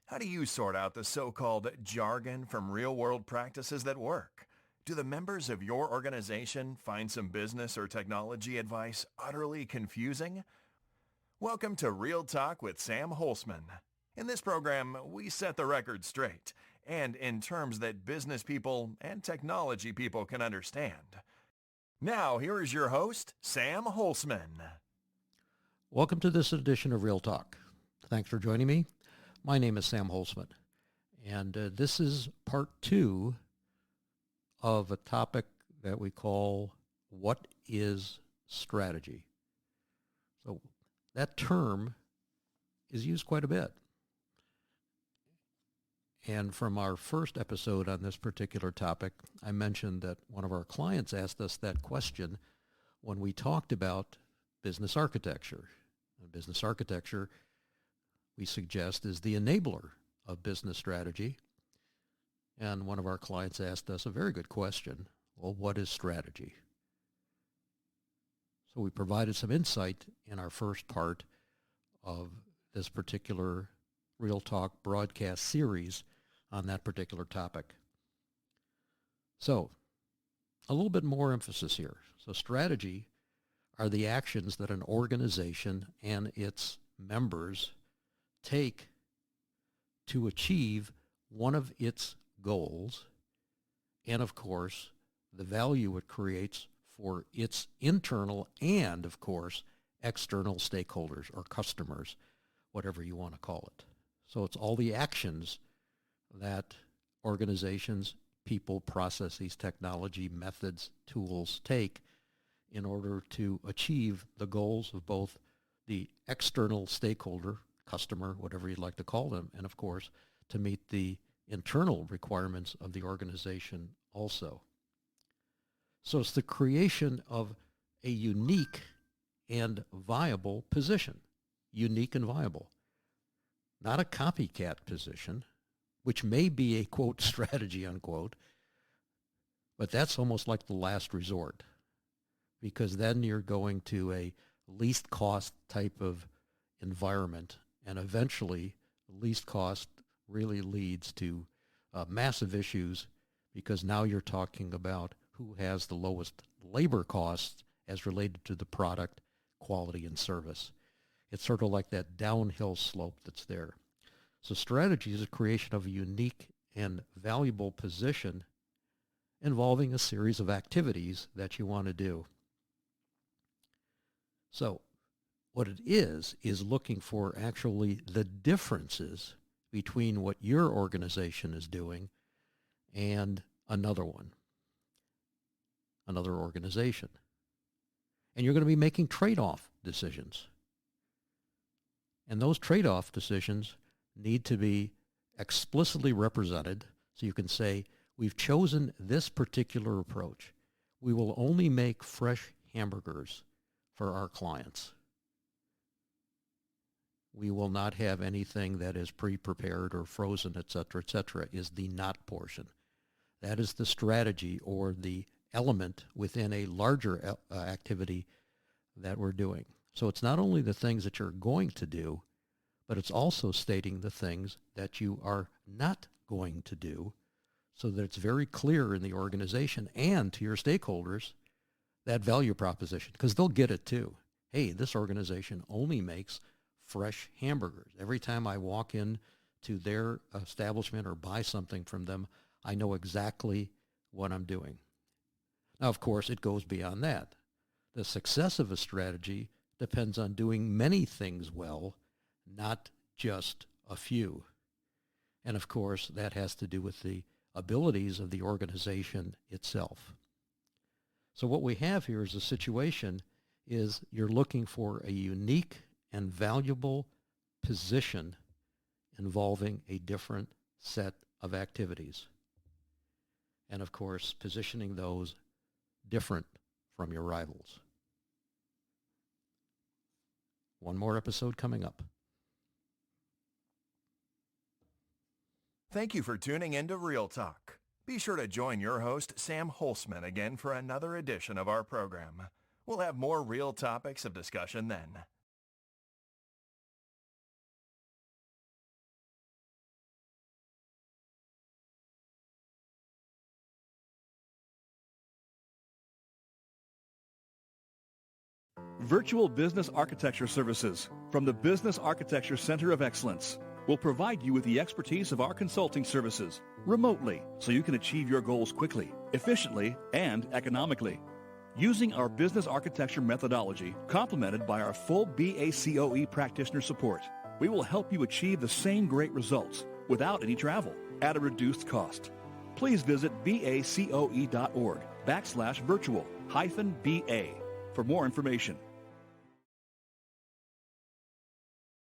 How do you sort out the so-called jargon from real-world practices that work? Do the members of your organization find some business or technology advice utterly confusing? Welcome to Real Talk with Sam Holcman. In this program, we set the record straight, and in terms that business people and technology people can understand. Now, here is your host, Sam Holcman. Welcome to this edition of Real Talk. Thanks for joining me. My name is Sam Holcman, and this is part 2 of a topic that we call What is Strategy? So that term is used quite a bit. And from our first episode on this particular topic, I mentioned that one of our clients asked us that question when we talked about business architecture. Business architecture, we suggest, is the enabler of business strategy. And one of our clients asked us a very good question. Well, what is strategy? So we provided some insight in our first part of this particular Real Talk broadcast series on that particular topic. So a little bit more emphasis here. So strategy are the actions that an organization and its members take to achieve one of its goals, and of course, the value it creates for its internal and, of course, external stakeholders or customers, whatever you want to call it. So it's all the actions that organizations, people, processes, technology, methods, tools take in order to achieve the goals of both the external stakeholder, customer, whatever you'd like to call them, and of course, to meet the internal requirements of the organization also. So it's the creation of a unique and viable position. Unique and viable. Not a copycat position, which may be a, quote, strategy, unquote, but that's almost like the last resort, because then you're going to a least cost type of environment, and eventually least cost really leads to massive issues, because now you're talking about who has the lowest labor costs as related to the product, quality, and service. It's sort of like that downhill slope that's there. So strategy is a creation of a unique and valuable position involving a series of activities that you want to do. So what it is looking for actually the differences between what your organization is doing and another one, another organization. And you're going to be making trade-off decisions. And those trade-off decisions need to be explicitly represented, so you can say, we've chosen this particular approach. We will only make fresh hamburgers for our clients. We will not have anything that is pre-prepared or frozen, etc., is the not portion. That is the strategy or the element within a larger activity that we're doing. So it's not only the things that you're going to do, but it's also stating the things that you are not going to do, so that it's very clear in the organization and to your stakeholders that value proposition, because they'll get it too. Hey, this organization only makes fresh hamburgers. Every time I walk in to their establishment or buy something from them, I know exactly what I'm doing. Now, of course, it goes beyond that. The success of a strategy depends on doing many things well, not just a few. And of course, that has to do with the abilities of the organization itself. So what we have here is a situation is you're looking for a unique and valuable position involving a different set of activities. And of course, positioning those different from your rivals. One more episode coming up. Thank you for tuning in to Real Talk. Be sure to join your host, Sam Holcman, again for another edition of our program. We'll have more real topics of discussion then. Virtual Business Architecture Services from the Business Architecture Center of Excellence will provide you with the expertise of our consulting services remotely so you can achieve your goals quickly, efficiently, and economically. Using our business architecture methodology, complemented by our full BACOE practitioner support, we will help you achieve the same great results without any travel at a reduced cost. Please visit bacoe.org/virtual-BA for more information.